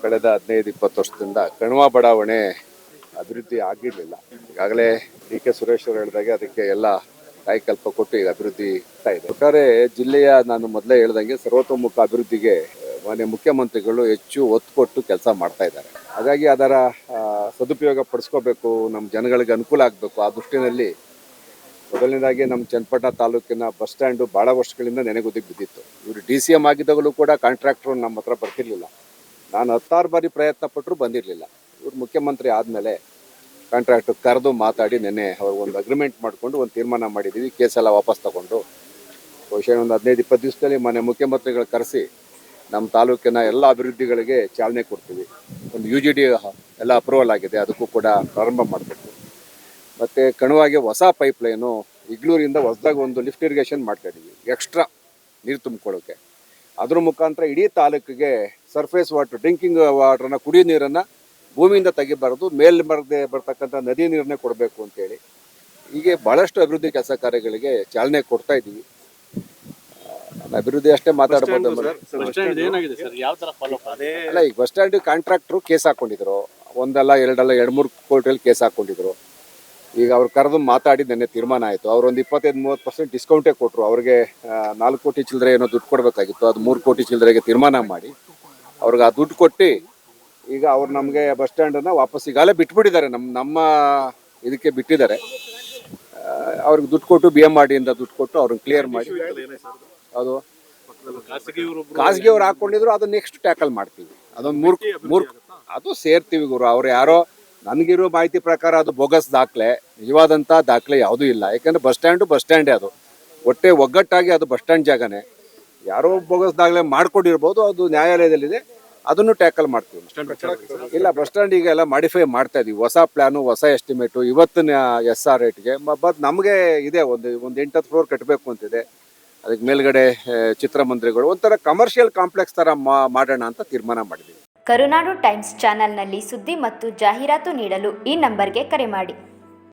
ಕಳೆದ 15-20 ವರ್ಷದಿಂದ ಕಣ್ವ ಬಡಾವಣೆ ಅಭಿವೃದ್ಧಿ ಆಗಿರಲಿಲ್ಲ. ಈಗಾಗಲೇ ಡಿ.ಕೆ. ಸುರೇಶ್ ಅವರು ಹೇಳಿದಾಗೆ ಅದಕ್ಕೆ ಎಲ್ಲ ಕಾಯಕಲ್ಪ ಕೊಟ್ಟು ಈಗ ಅಭಿವೃದ್ಧಿ ಆಗ್ತಾ ಇದೆ. ಒಟ್ಟಾರೆ ಜಿಲ್ಲೆಯ ನಾನು ಮೊದಲೇ ಹೇಳ್ದಂಗೆ ಸರ್ವತೋಮುಖ ಅಭಿವೃದ್ಧಿಗೆ ಮಾನ್ಯ ಮುಖ್ಯಮಂತ್ರಿಗಳು ಹೆಚ್ಚು ಒತ್ತು ಕೊಟ್ಟು ಕೆಲಸ ಮಾಡ್ತಾ ಇದ್ದಾರೆ. ಹಾಗಾಗಿ ಅದರ ಸದುಪಯೋಗ ಪಡಿಸ್ಕೋಬೇಕು, ನಮ್ಮ ಜನಗಳಿಗೆ ಅನುಕೂಲ ಆಗಬೇಕು. ಆ ದೃಷ್ಟಿನಲ್ಲಿ ಮೊದಲನೇದಾಗಿ ನಮ್ಮ ಚನ್ನಪಟ್ಟಣ ತಾಲೂಕಿನ ಬಸ್ ಸ್ಟ್ಯಾಂಡು ಭಾಳ ವರ್ಷಗಳಿಂದ ನೆನೆಗುದಿಗೆ ಬಿದ್ದಿತ್ತು. ಇವರು DCM ಆಗಿದ್ದಾಗಲೂ ಕೂಡ ಕಾಂಟ್ರಾಕ್ಟ್ರು ನಮ್ಮ ಹತ್ರ ಬರ್ತಿರ್ಲಿಲ್ಲ. ನಾನು 16 ಬಾರಿ ಪ್ರಯತ್ನ ಪಟ್ಟರು ಬಂದಿರಲಿಲ್ಲ. ಇವರು ಮುಖ್ಯಮಂತ್ರಿ ಆದಮೇಲೆ ಕಾಂಟ್ರಾಕ್ಟರ್ ಕರೆದು ಮಾತಾಡಿ ನೆನ್ನೆ ಅವ್ರಿಗೊಂದು ಅಗ್ರಿಮೆಂಟ್ ಮಾಡಿಕೊಂಡು ಒಂದು ತೀರ್ಮಾನ ಮಾಡಿದ್ದೀವಿ. ಕೇಸೆಲ್ಲ ವಾಪಸ್ ತಗೊಂಡು ಬಹುಶಃ ಒಂದು 15-20 ದಿವಸದಲ್ಲಿ ಮನೆ ಮುಖ್ಯಮಂತ್ರಿಗಳು ಕರೆಸಿ ನಮ್ಮ ತಾಲೂಕಿನ ಎಲ್ಲ ಅಭಿವೃದ್ಧಿಗಳಿಗೆ ಚಾಲನೆ ಕೊಡ್ತೀವಿ. ಒಂದು UGD ಎಲ್ಲ ಅಪ್ರೂವಲ್ ಆಗಿದೆ, ಅದಕ್ಕೂ ಕೂಡ ಪ್ರಾರಂಭ ಮಾಡಬೇಕು. ಮತ್ತು ಕಣುವಾಗೆ ಹೊಸ ಪೈಪ್ಲೈನು ಇಗ್ಲೂರಿಂದ ಹೊಸದಾಗಿ ಒಂದು ಲಿಫ್ಟ್ ಇರಿಗೇಷನ್ ಮಾಡ್ತಾಯಿದ್ದೀವಿ, ಎಕ್ಸ್ಟ್ರಾ ನೀರು ತುಂಬಿಕೊಳ್ಳೋಕ್ಕೆ. ಅದ್ರ ಮುಖಾಂತರ ಇಡೀ ತಾಲೂಕಿಗೆ ಸರ್ಫೇಸ್ ವಾಟರ್, ಡ್ರಿಂಕಿಂಗ್ ವಾಟ್ರನ್ನ, ಕುಡಿಯೋ ನೀರನ್ನು ಭೂಮಿಯಿಂದ ತೆಗಿಬಾರ್ದು, ಬರ್ತಕ್ಕಂಥ ನದಿ ನೀರನ್ನೇ ಕೊಡಬೇಕು ಅಂತೇಳಿ ಹೀಗೆ ಭಾಳಷ್ಟು ಅಭಿವೃದ್ಧಿ ಕೆಲಸ ಕಾರ್ಯಗಳಿಗೆ ಚಾಲನೆ ಕೊಡ್ತಾ ಇದ್ದೀವಿ. ಅಭಿವೃದ್ಧಿ ಅಷ್ಟೇ ಮಾತಾಡ್ಬೋದು. ಅಲ್ಲ, ಈಗ ಬಸ್ ಸ್ಟ್ಯಾಂಡ್ ಕಾಂಟ್ರಾಕ್ಟ್ರು ಕೇಸ್ ಹಾಕೊಂಡಿದ್ರು, ಒಂದಲ್ಲ ಎರಡಲ್ಲ 2-3 ಕೋಟಿಯಲ್ಲಿ ಕೇಸ್ ಹಾಕೊಂಡಿದ್ರು. ಈಗ ಅವ್ರು ಕರೆದು ಮಾತಾಡಿ ನೆನ್ನೆ ತೀರ್ಮಾನ ಆಯಿತು. ಅವರೊಂದು 25-30% ಡಿಸ್ಕೌಂಟೇ ಕೊಟ್ಟರು. ಅವ್ರಿಗೆ 4 ಕೋಟಿ ಚಿಲ್ಲರೆ ಏನೋ ದುಡ್ಡು ಕೊಡಬೇಕಾಗಿತ್ತು, ಅದು 3 ಕೋಟಿ ಚಿಲ್ಲರೆಗೆ ತೀರ್ಮಾನ ಮಾಡಿ ಅವ್ರಿಗೆ ಆ ದುಡ್ಡು ಕೊಟ್ಟು ಈಗ ಅವ್ರು ನಮಗೆ ಬಸ್ ಸ್ಟ್ಯಾಂಡನ್ನು ವಾಪಸ್ ಈಗಾಗಲೇ ಬಿಟ್ಬಿಟ್ಟಿದ್ದಾರೆ. ನಮ್ಮ ಇದಕ್ಕೆ ಬಿಟ್ಟಿದ್ದಾರೆ. ಅವ್ರಿಗೆ ದುಡ್ಡು ಕೊಟ್ಟು BMRDಯಿಂದ ದುಡ್ಡು ಕೊಟ್ಟು ಅವ್ರನ್ನ ಕ್ಲಿಯರ್ ಮಾಡಿ, ಅದು ಖಾಸಗಿಯವ್ರು ಹಾಕ್ಕೊಂಡಿದ್ರು, ಅದು ನೆಕ್ಸ್ಟ್ ಟ್ಯಾಕಲ್ ಮಾಡ್ತೀವಿ. ಅದೊಂದು ಮೂರು ಅದು ಸೇರ್ತೀವಿ ಗುರು. ಅವ್ರು ಯಾರೋ, ನನಗಿರೋ ಮಾಹಿತಿ ಪ್ರಕಾರ ಅದು ಬೋಗಸ್ ದಾಖಲೆ, ನಿಜವಾದಂಥ ದಾಖಲೆ ಯಾವುದೂ ಇಲ್ಲ. ಯಾಕಂದರೆ ಬಸ್ ಸ್ಟ್ಯಾಂಡೇ ಅದು, ಒಗ್ಗಟ್ಟಾಗಿ ಅದು ಬಸ್ ಸ್ಟ್ಯಾಂಡ್ ಜಾಗನೇ. ಯಾರೋ ಬೋಗಸ್ ದಾಖಲೆ ಮಾಡ್ಕೊಂಡಿರ್ಬೋದು, ಅದು ನ್ಯಾಯಾಲಯದಲ್ಲಿದೆ, ಅದನ್ನು ಟ್ಯಾಕಲ್ ಮಾಡ್ತೀವಿ. ಇಲ್ಲ, ಬಸ್ ಸ್ಟ್ಯಾಂಡ್ ಈಗ ಎಲ್ಲ ಮಾಡಿಫೈ ಮಾಡ್ತಾ ಇದೀವಿ. ಹೊಸ ಪ್ಲಾನು, ಹೊಸ ಎಸ್ಟಿಮೇಟು, ಇವತ್ತಿನ SR ರೇಟ್ಗೆ. ಬಟ್ ನಮಗೆ ಇದೆ ಒಂದು 8-10 ಫ್ಲೋರ್ ಕಟ್ಟಬೇಕು ಅಂತಿದೆ. ಅದಕ್ಕೆ ಮೇಲ್ಗಡೆ ಚಿತ್ರಮಂದಿರಗಳು, ಒಂಥರ ಕಮರ್ಷಿಯಲ್ ಕಾಂಪ್ಲೆಕ್ಸ್ ಥರ ಮಾಡೋಣ ಅಂತ ತೀರ್ಮಾನ ಮಾಡಿದ್ದೀವಿ. ಕರುನಾಡು ಟೈಮ್ಸ್ ಚಾನೆಲ್ನಲ್ಲಿ ಸುದ್ದಿ ಮತ್ತು ಜಾಹೀರಾತು ನೀಡಲು ಈ ನಂಬರ್ಗೆ ಕರೆ ಮಾಡಿ.